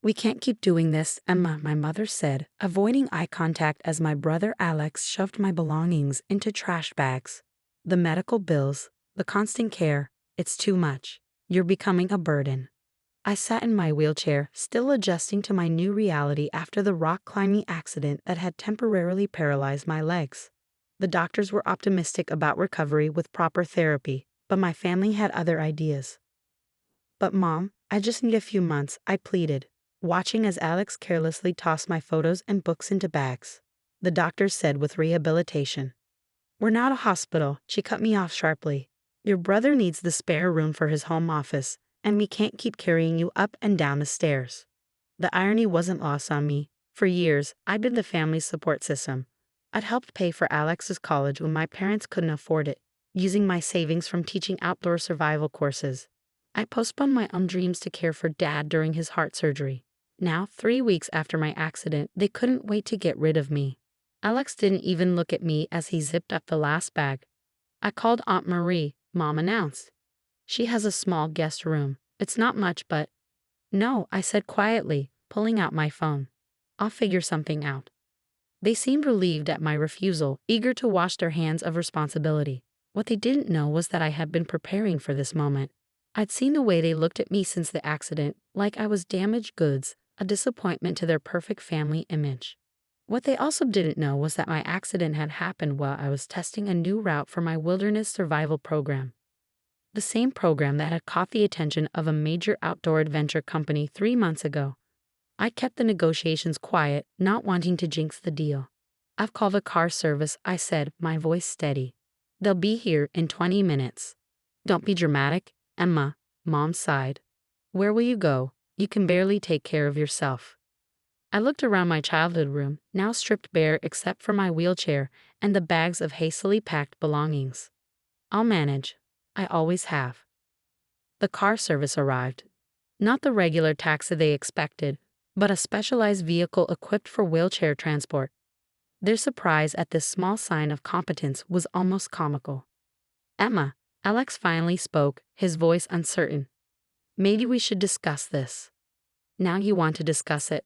We can't keep doing this, Emma, my mother said, avoiding eye contact as my brother Alex shoved my belongings into trash bags. The medical bills, the constant care, it's too much. You're becoming a burden. I sat in my wheelchair, still adjusting to my new reality after the rock climbing accident that had temporarily paralyzed my legs. The doctors were optimistic about recovery with proper therapy, but my family had other ideas. But Mom, I just need a few months, I pleaded, watching as Alex carelessly tossed my photos and books into bags. The doctor said with rehabilitation. We're not a hospital, she cut me off sharply. Your brother needs the spare room for his home office, and we can't keep carrying you up and down the stairs. The irony wasn't lost on me. For years, I'd been the family's support system. I'd helped pay for Alex's college when my parents couldn't afford it, using my savings from teaching outdoor survival courses. I postponed my own dreams to care for Dad during his heart surgery. Now, 3 weeks after my accident, they couldn't wait to get rid of me. Alex didn't even look at me as he zipped up the last bag. I called Aunt Marie, Mom announced. She has a small guest room. It's not much, but... No, I said quietly, pulling out my phone. I'll figure something out. They seemed relieved at my refusal, eager to wash their hands of responsibility. What they didn't know was that I had been preparing for this moment. I'd seen the way they looked at me since the accident, like I was damaged goods, a disappointment to their perfect family image. What they also didn't know was that my accident had happened while I was testing a new route for my wilderness survival program. The same program that had caught the attention of a major outdoor adventure company 3 months ago. I kept the negotiations quiet, not wanting to jinx the deal. I've called a car service, I said, my voice steady. They'll be here in 20 minutes. Don't be dramatic, Emma, Mom sighed. Where will you go? You can barely take care of yourself. I looked around my childhood room, now stripped bare except for my wheelchair and the bags of hastily packed belongings. I'll manage. I always have. The car service arrived. Not the regular taxi they expected, but a specialized vehicle equipped for wheelchair transport. Their surprise at this small sign of competence was almost comical. Emma, Alex finally spoke, his voice uncertain. Maybe we should discuss this. Now you want to discuss it.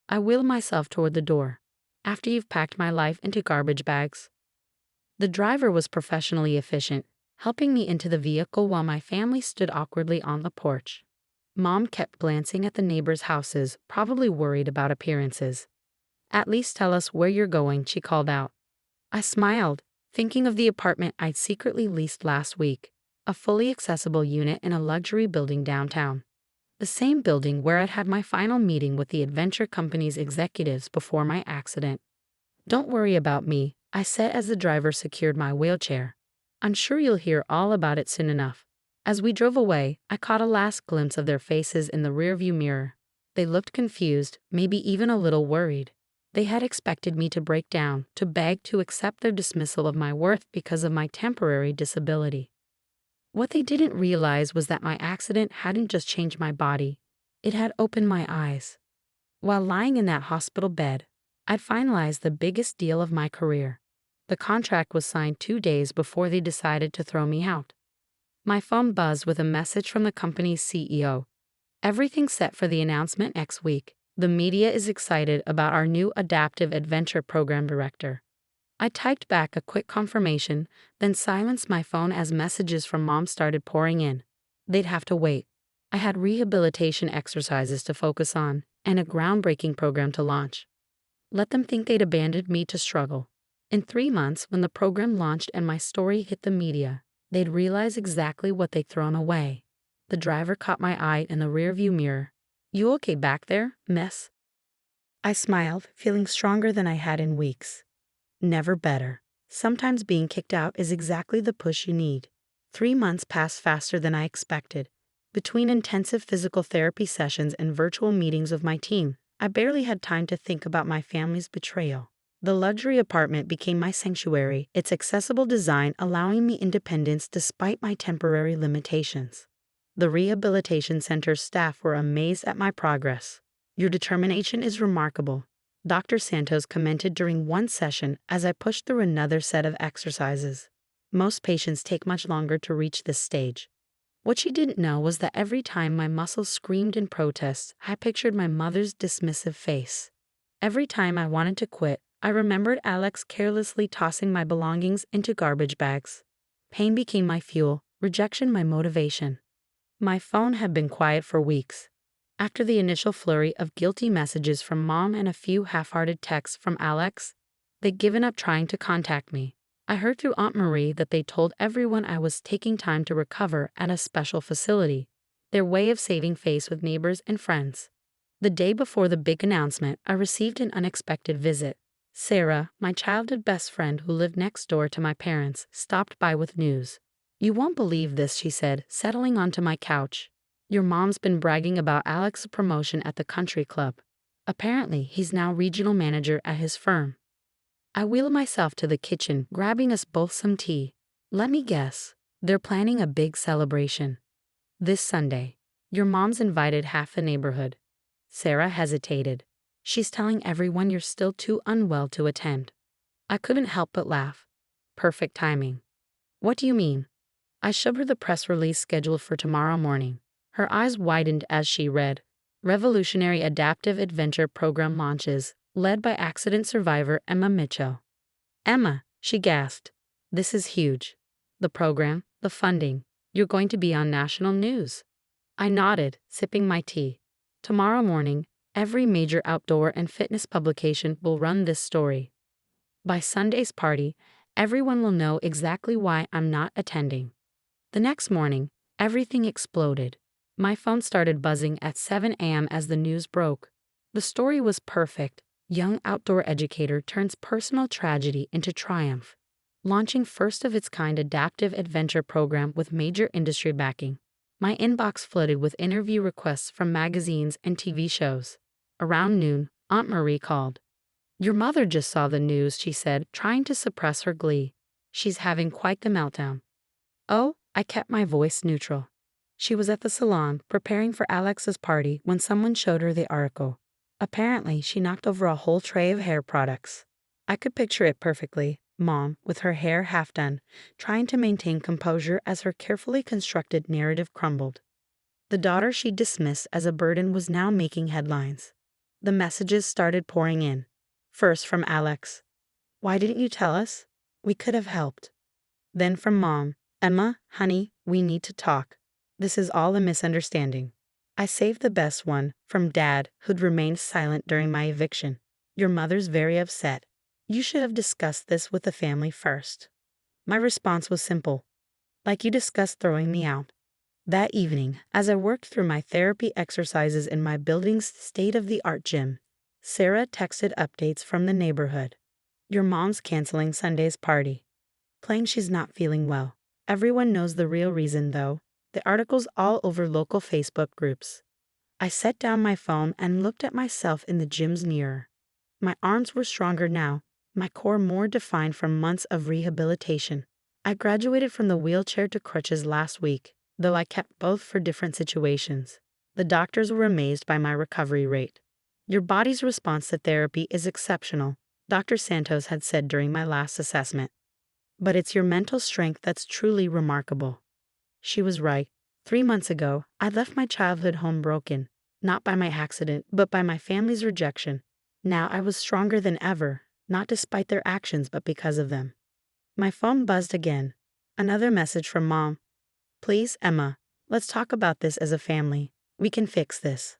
I wheeled myself toward the door. After you've packed my life into garbage bags. The driver was professionally efficient, helping me into the vehicle while my family stood awkwardly on the porch. Mom kept glancing at the neighbors' houses, probably worried about appearances. At least tell us where you're going, she called out. I smiled, thinking of the apartment I'd secretly leased last week, a fully accessible unit in a luxury building downtown. The same building where I'd had my final meeting with the adventure company's executives before my accident. Don't worry about me, I said as the driver secured my wheelchair. I'm sure you'll hear all about it soon enough. As we drove away, I caught a last glimpse of their faces in the rearview mirror. They looked confused, maybe even a little worried. They had expected me to break down, to beg to accept their dismissal of my worth because of my temporary disability. What they didn't realize was that my accident hadn't just changed my body, it had opened my eyes. While lying in that hospital bed, I'd finalized the biggest deal of my career. The contract was signed 2 days before they decided to throw me out. My phone buzzed with a message from the company's CEO. Everything's set for the announcement next week. The media is excited about our new adaptive adventure program director. I typed back a quick confirmation, then silenced my phone as messages from Mom started pouring in. They'd have to wait. I had rehabilitation exercises to focus on, and a groundbreaking program to launch. Let them think they'd abandoned me to struggle. In 3 months, when the program launched and my story hit the media, they'd realize exactly what they'd thrown away. The driver caught my eye in the rearview mirror. You okay back there, miss? I smiled, feeling stronger than I had in weeks. Never better. Sometimes being kicked out is exactly the push you need. 3 months passed faster than I expected. Between intensive physical therapy sessions and virtual meetings with my team, I barely had time to think about my family's betrayal. The luxury apartment became my sanctuary, its accessible design allowing me independence despite my temporary limitations. The rehabilitation center's staff were amazed at my progress. Your determination is remarkable, Dr. Santos commented during one session as I pushed through another set of exercises. Most patients take much longer to reach this stage. What she didn't know was that every time my muscles screamed in protest, I pictured my mother's dismissive face. Every time I wanted to quit, I remembered Alex carelessly tossing my belongings into garbage bags. Pain became my fuel, rejection my motivation. My phone had been quiet for weeks. After the initial flurry of guilty messages from Mom and a few half-hearted texts from Alex, they'd given up trying to contact me. I heard through Aunt Marie that they told everyone I was taking time to recover at a special facility, their way of saving face with neighbors and friends. The day before the big announcement, I received an unexpected visit. Sarah, my childhood best friend who lived next door to my parents, stopped by with news. "You won't believe this," she said, settling onto my couch. "Your mom's been bragging about Alex's promotion at the country club. Apparently, he's now regional manager at his firm." I wheeled myself to the kitchen, grabbing us both some tea. "Let me guess. They're planning a big celebration this Sunday. Your mom's invited half the neighborhood." Sarah hesitated. "She's telling everyone you're still too unwell to attend." I couldn't help but laugh. Perfect timing. "What do you mean?" I showed her the press release scheduled for tomorrow morning. Her eyes widened as she read, "Revolutionary Adaptive Adventure Program launches, led by accident survivor Emma Mitchell." "Emma," she gasped. "This is huge. The program, the funding. You're going to be on national news." I nodded, sipping my tea. "Tomorrow morning, every major outdoor and fitness publication will run this story. By Sunday's party, everyone will know exactly why I'm not attending." The next morning, everything exploded. My phone started buzzing at 7 a.m. as the news broke. The story was perfect. Young outdoor educator turns personal tragedy into triumph. Launching first-of-its-kind adaptive adventure program with major industry backing. My inbox flooded with interview requests from magazines and TV shows. Around noon, Aunt Marie called. "Your mother just saw the news," she said, trying to suppress her glee. "She's having quite the meltdown." "Oh," I kept my voice neutral. She was at the salon, preparing for Alex's party, when someone showed her the article. Apparently, she knocked over a whole tray of hair products. I could picture it perfectly. Mom, with her hair half done, trying to maintain composure as her carefully constructed narrative crumbled. The daughter she dismissed as a burden was now making headlines. The messages started pouring in. First from Alex. "Why didn't you tell us? We could have helped." Then from Mom. "Emma, honey, we need to talk. This is all a misunderstanding." I saved the best one, from Dad, who'd remained silent during my eviction. "Your mother's very upset. You should have discussed this with the family first." My response was simple. "Like you discussed throwing me out." That evening, as I worked through my therapy exercises in my building's state-of-the-art gym, Sarah texted updates from the neighborhood. "Your mom's canceling Sunday's party. Claims she's not feeling well. Everyone knows the real reason, though. The article's all over local Facebook groups." I set down my phone and looked at myself in the gym's mirror. My arms were stronger now, my core more defined from months of rehabilitation. I graduated from the wheelchair to crutches last week, though I kept both for different situations. The doctors were amazed by my recovery rate. "Your body's response to therapy is exceptional," Dr. Santos had said during my last assessment. "But it's your mental strength that's truly remarkable." She was right. 3 months ago, I left my childhood home broken, not by my accident, but by my family's rejection. Now I was stronger than ever, not despite their actions, but because of them. My phone buzzed again. Another message from Mom. "Please, Emma, let's talk about this as a family. We can fix this."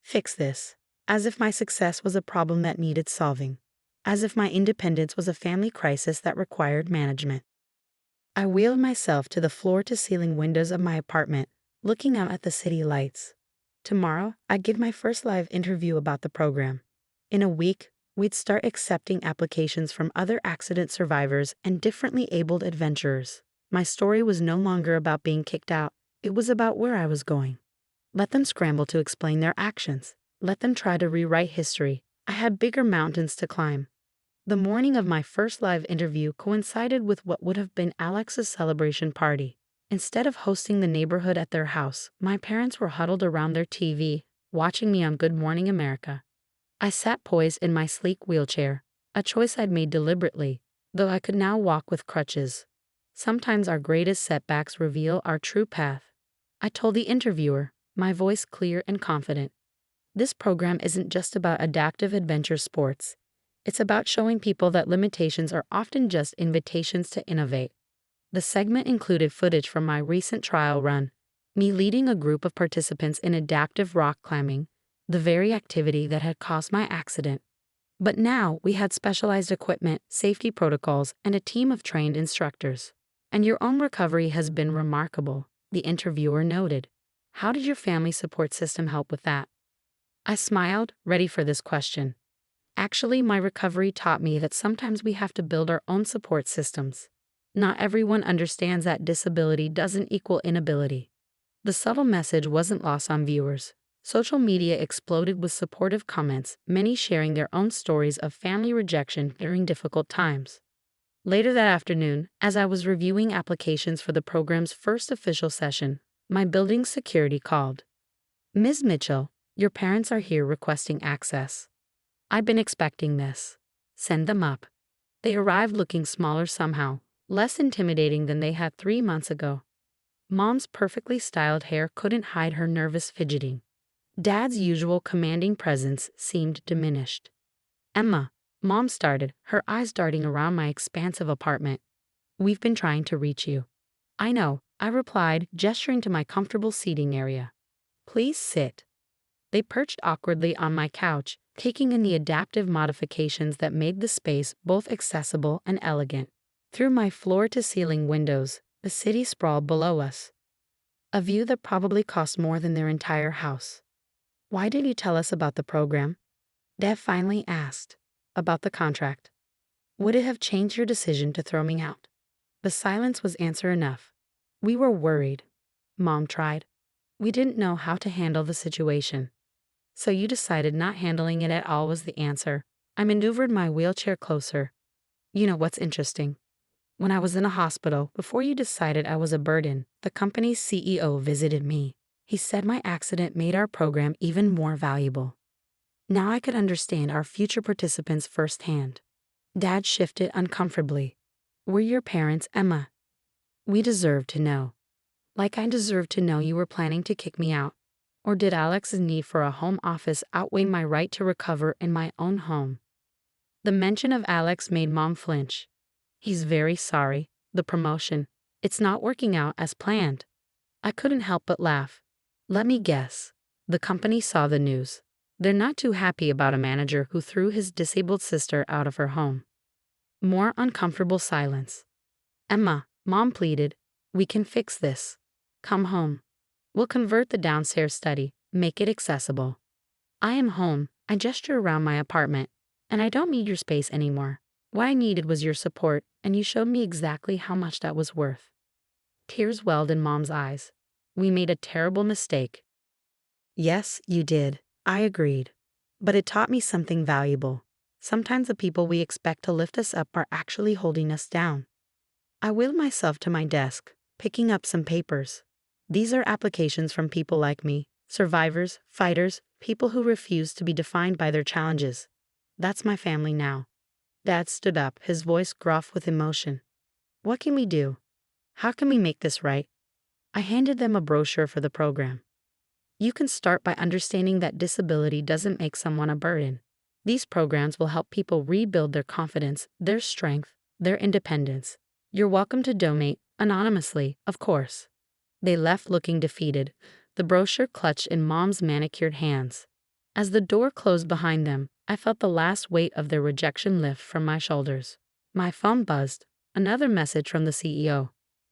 Fix this. As if my success was a problem that needed solving. As if my independence was a family crisis that required management. I wheeled myself to the floor-to-ceiling windows of my apartment, looking out at the city lights. Tomorrow, I'd give my first live interview about the program. In a week, we'd start accepting applications from other accident survivors and differently abled adventurers. My story was no longer about being kicked out. It was about where I was going. Let them scramble to explain their actions. Let them try to rewrite history. I had bigger mountains to climb. The morning of my first live interview coincided with what would have been Alex's celebration party. Instead of hosting the neighborhood at their house, my parents were huddled around their TV, watching me on Good Morning America. I sat poised in my sleek wheelchair, a choice I'd made deliberately, though I could now walk with crutches. Sometimes our greatest setbacks reveal our true path. I told the interviewer, my voice clear and confident. This program isn't just about adaptive adventure sports. It's about showing people that limitations are often just invitations to innovate. The segment included footage from my recent trial run, me leading a group of participants in adaptive rock climbing, the very activity that had caused my accident. But now we had specialized equipment, safety protocols, and a team of trained instructors. And your own recovery has been remarkable, the interviewer noted. How did your family support system help with that? I smiled, ready for this question. Actually, my recovery taught me that sometimes we have to build our own support systems. Not everyone understands that disability doesn't equal inability. The subtle message wasn't lost on viewers. Social media exploded with supportive comments, many sharing their own stories of family rejection during difficult times. Later that afternoon, as I was reviewing applications for the program's first official session, my building's security called. Ms. Mitchell, your parents are here requesting access. I've been expecting this. Send them up. They arrived looking smaller somehow, less intimidating than they had 3 months ago. Mom's perfectly styled hair couldn't hide her nervous fidgeting. Dad's usual commanding presence seemed diminished. Emma, Mom started, her eyes darting around my expansive apartment. We've been trying to reach you. I know, I replied, gesturing to my comfortable seating area. Please sit. They perched awkwardly on my couch, taking in the adaptive modifications that made the space both accessible and elegant. Through my floor-to-ceiling windows, the city sprawled below us. A view that probably cost more than their entire house. Why did you tell us about the program? Dad finally asked. About the contract. Would it have changed your decision to throw me out? The silence was answer enough. We were worried. Mom tried. We didn't know how to handle the situation. So you decided not handling it at all was the answer. I maneuvered my wheelchair closer. You know what's interesting? When I was in a hospital, before you decided I was a burden, the company's CEO visited me. He said my accident made our program even more valuable. Now I could understand our future participants firsthand. Dad shifted uncomfortably. Were your parents, Emma? We deserve to know. Like I deserve to know you were planning to kick me out. Or did Alex's need for a home office outweigh my right to recover in my own home? The mention of Alex made Mom flinch. He's very sorry. The promotion. It's not working out as planned. I couldn't help but laugh. Let me guess. The company saw the news. They're not too happy about a manager who threw his disabled sister out of her home. More uncomfortable silence. Emma, Mom pleaded, we can fix this. Come home. We'll convert the downstairs study, make it accessible. I am home, I gesture around my apartment, and I don't need your space anymore. What I needed was your support, and you showed me exactly how much that was worth. Tears welled in Mom's eyes. We made a terrible mistake. Yes, you did. I agreed. But it taught me something valuable. Sometimes the people we expect to lift us up are actually holding us down. I wheeled myself to my desk, picking up some papers. These are applications from people like me, survivors, fighters, people who refuse to be defined by their challenges. That's my family now. Dad stood up, his voice gruff with emotion. What can we do? How can we make this right? I handed them a brochure for the program. You can start by understanding that disability doesn't make someone a burden. These programs will help people rebuild their confidence, their strength, their independence. You're welcome to donate, anonymously, of course. They left looking defeated, the brochure clutched in Mom's manicured hands. As the door closed behind them, I felt the last weight of their rejection lift from my shoulders. My phone buzzed. Another message from the CEO.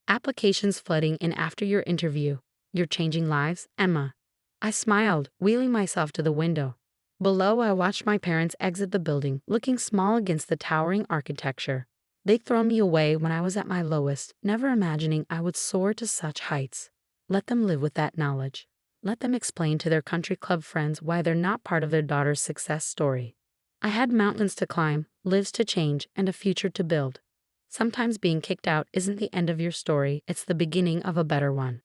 Applications flooding in after your interview. You're changing lives, Emma. I smiled, wheeling myself to the window. Below, I watched my parents exit the building, looking small against the towering architecture. They'd thrown me away when I was at my lowest, never imagining I would soar to such heights. Let them live with that knowledge. Let them explain to their country club friends why they're not part of their daughter's success story. I had mountains to climb, lives to change, and a future to build. Sometimes being kicked out isn't the end of your story, it's the beginning of a better one.